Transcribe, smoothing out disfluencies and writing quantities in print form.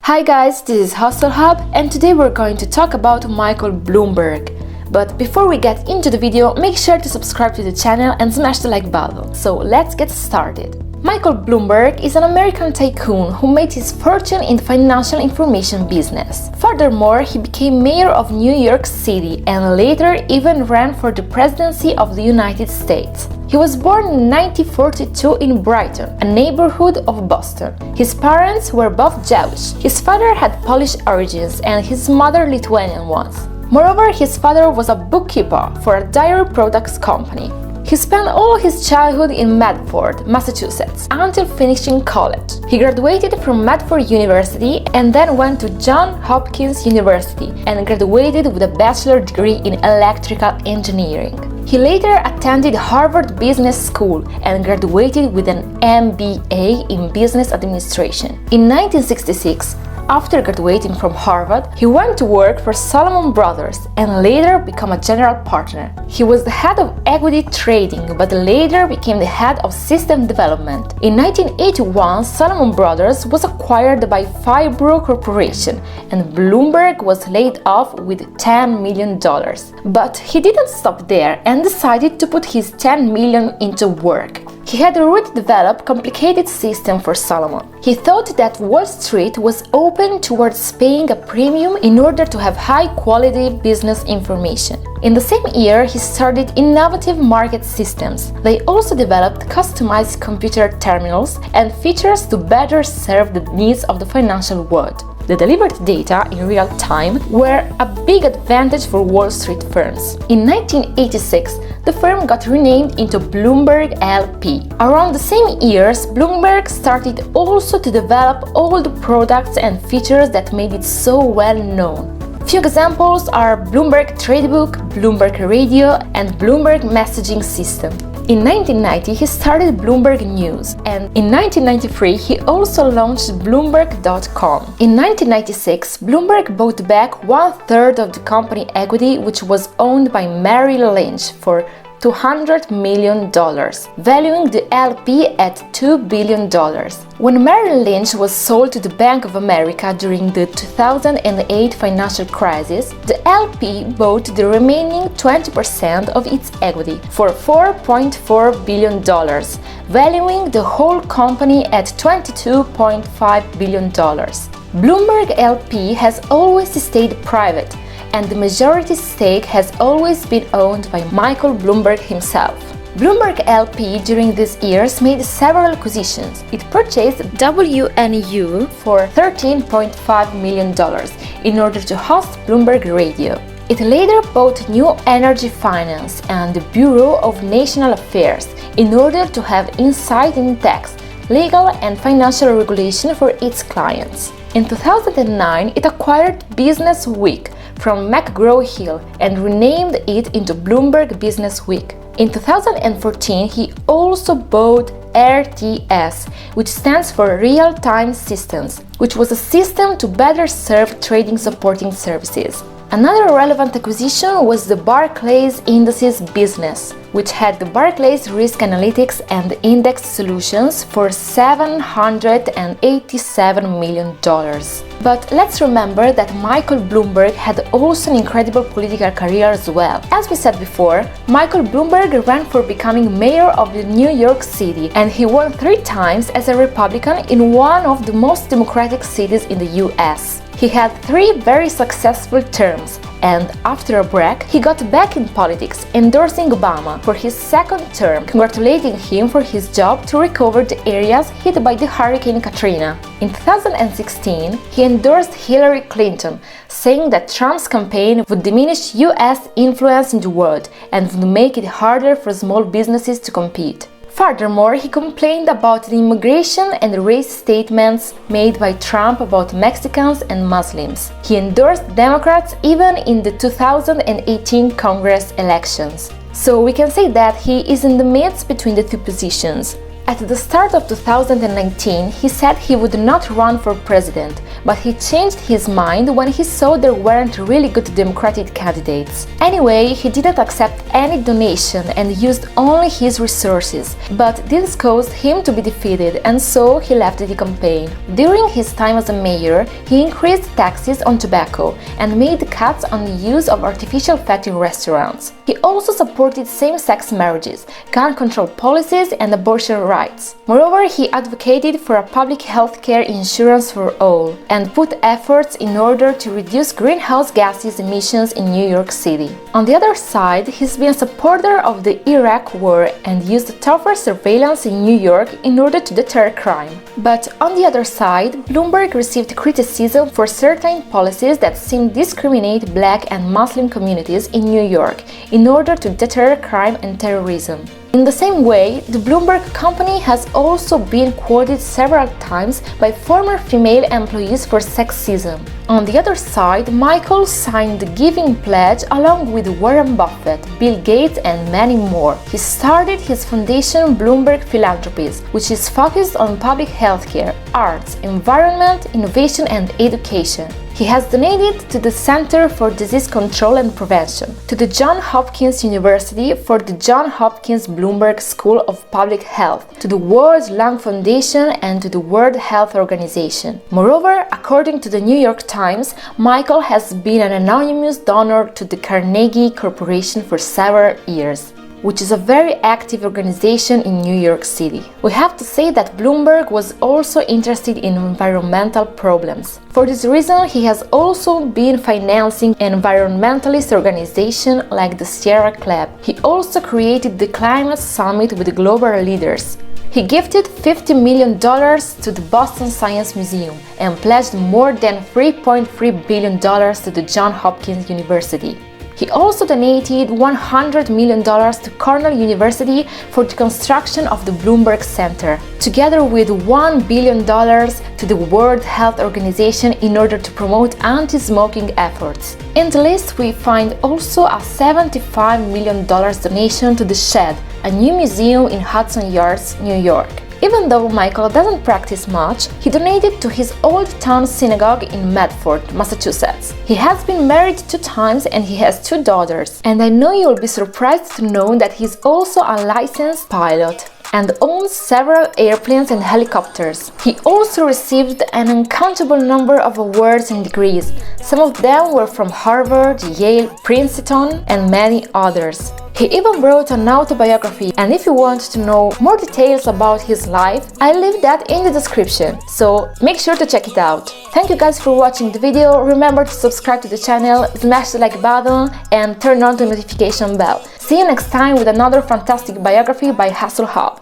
Hi guys, this is Hustle Hub and today we're going to talk about Michael Bloomberg. But before we get into the video, make sure to subscribe to the channel and smash the like button. So let's get started. Michael Bloomberg is an American tycoon who made his fortune in the financial information business. Furthermore, he became mayor of New York City and later even ran for the presidency of the United States. He was born in 1942 in Brighton, a neighbourhood of Boston. His parents were both Jewish. His father had Polish origins and his mother Lithuanian ones. Moreover, his father was a bookkeeper for a dairy products company. He spent all his childhood in Medford, Massachusetts, until finishing college. He graduated from Medford University and then went to Johns Hopkins University and graduated with a bachelor's degree in electrical engineering. He later attended Harvard Business School and graduated with an MBA in Business Administration. In 1966, after graduating from Harvard, he went to work for Salomon Brothers and later became a general partner. He was the head of equity trading but later became the head of system development. In 1981, Salomon Brothers was acquired by Fibro Corporation and Bloomberg was laid off with $10 million. But he didn't stop there and decided to put his $10 million into work. He had already developed a complicated system for Salomon. He thought that Wall Street was open towards paying a premium in order to have high-quality business information. In the same year, he started innovative market systems. They also developed customized computer terminals and features to better serve the needs of the financial world. The delivered data in real time were a big advantage for Wall Street firms. In 1986, the firm got renamed into Bloomberg LP. Around the same years, Bloomberg started also to develop all the products and features that made it so well known. Few examples are Bloomberg Tradebook, Bloomberg Radio, and Bloomberg Messaging System. In 1990, he started Bloomberg News, and in 1993, he also launched Bloomberg.com. In 1996, Bloomberg bought back one-third of the company equity, which was owned by Merrill Lynch, for $200 million, valuing the LP at $2 billion. When Merrill Lynch was sold to the Bank of America during the 2008 financial crisis, the LP bought the remaining 20% of its equity for $4.4 billion, valuing the whole company at $22.5 billion. Bloomberg LP has always stayed private, and the majority stake has always been owned by Michael Bloomberg himself. Bloomberg LP during these years made several acquisitions. It purchased WNU for $13.5 million in order to host Bloomberg Radio. It later bought New Energy Finance and the Bureau of National Affairs in order to have insight in tax, legal and financial regulation for its clients. In 2009, it acquired Business Week from McGraw-Hill and renamed it into Bloomberg Business Week. In 2014, he also bought RTS, which stands for Real-Time Systems, which was a system to better serve trading supporting services. Another relevant acquisition was the Barclays Indices business, which had the Barclays Risk Analytics and Index Solutions for $787 million. But let's remember that Michael Bloomberg had also an incredible political career as well. As we said before, Michael Bloomberg ran for becoming mayor of New York City, and he won 3 times as a Republican in one of the most democratic cities in the US. He had 3 very successful terms, and after a break, he got back in politics, endorsing Obama for his second term, congratulating him for his job to recover the areas hit by the Hurricane Katrina. In 2016, he endorsed Hillary Clinton, saying that Trump's campaign would diminish US influence in the world and would make it harder for small businesses to compete. Furthermore, he complained about the immigration and race statements made by Trump about Mexicans and Muslims. He endorsed Democrats even in the 2018 Congress elections. So we can say that he is in the midst between the two positions. At the start of 2019, he said he would not run for president, but he changed his mind when he saw there weren't really good Democratic candidates. Anyway, he didn't accept any donation and used only his resources, but this caused him to be defeated, and so he left the campaign. During his time as a mayor, he increased taxes on tobacco and made cuts on the use of artificial fat in restaurants. He also supported same-sex marriages, gun control policies, and abortion rights. Moreover, he advocated for a public health care insurance for all and put efforts in order to reduce greenhouse gases emissions in New York City. On the other side, he's been a supporter of the Iraq War and used tougher surveillance in New York in order to deter crime. But on the other side, Bloomberg received criticism for certain policies that seemed to discriminate Black and Muslim communities in New York in order to deter crime and terrorism. In the same way, the Bloomberg company has also been quoted several times by former female employees for sexism. On the other side, Michael signed the Giving Pledge along with Warren Buffett, Bill Gates, and many more. He started his foundation Bloomberg Philanthropies, which is focused on public healthcare, arts, environment, innovation, and education. He has donated to the Center for Disease Control and Prevention, to the Johns Hopkins University for the Johns Hopkins Bloomberg School of Public Health, to the World Lung Foundation, and to the World Health Organization. Moreover, according to the New York Times, Michael has been an anonymous donor to the Carnegie Corporation for several years, which is a very active organization in New York City. We have to say that Bloomberg was also interested in environmental problems. For this reason, he has also been financing environmentalist organizations like the Sierra Club. He also created the Climate Summit with global leaders. He gifted $50 million to the Boston Science Museum and pledged more than $3.3 billion to the Johns Hopkins University. He also donated $100 million to Cornell University for the construction of the Bloomberg Center, together with $1 billion to the World Health Organization in order to promote anti-smoking efforts. In the list, we find also a $75 million donation to The Shed, a new museum in Hudson Yards, New York. Even though Michael doesn't practice much, he donated to his Old Town Synagogue in Medford, Massachusetts. He has been married 2 times and he has 2 daughters. And I know you'll be surprised to know that he's also a licensed pilot and owns several airplanes and helicopters. He also received an uncountable number of awards and degrees. Some of them were from Harvard, Yale, Princeton, and many others. He even wrote an autobiography, and if you want to know more details about his life, I leave that in the description, so make sure to check it out. Thank you guys for watching the video. Remember to subscribe to the channel, smash the like button, and turn on the notification bell. See you next time with another fantastic biography by Hustle Hub.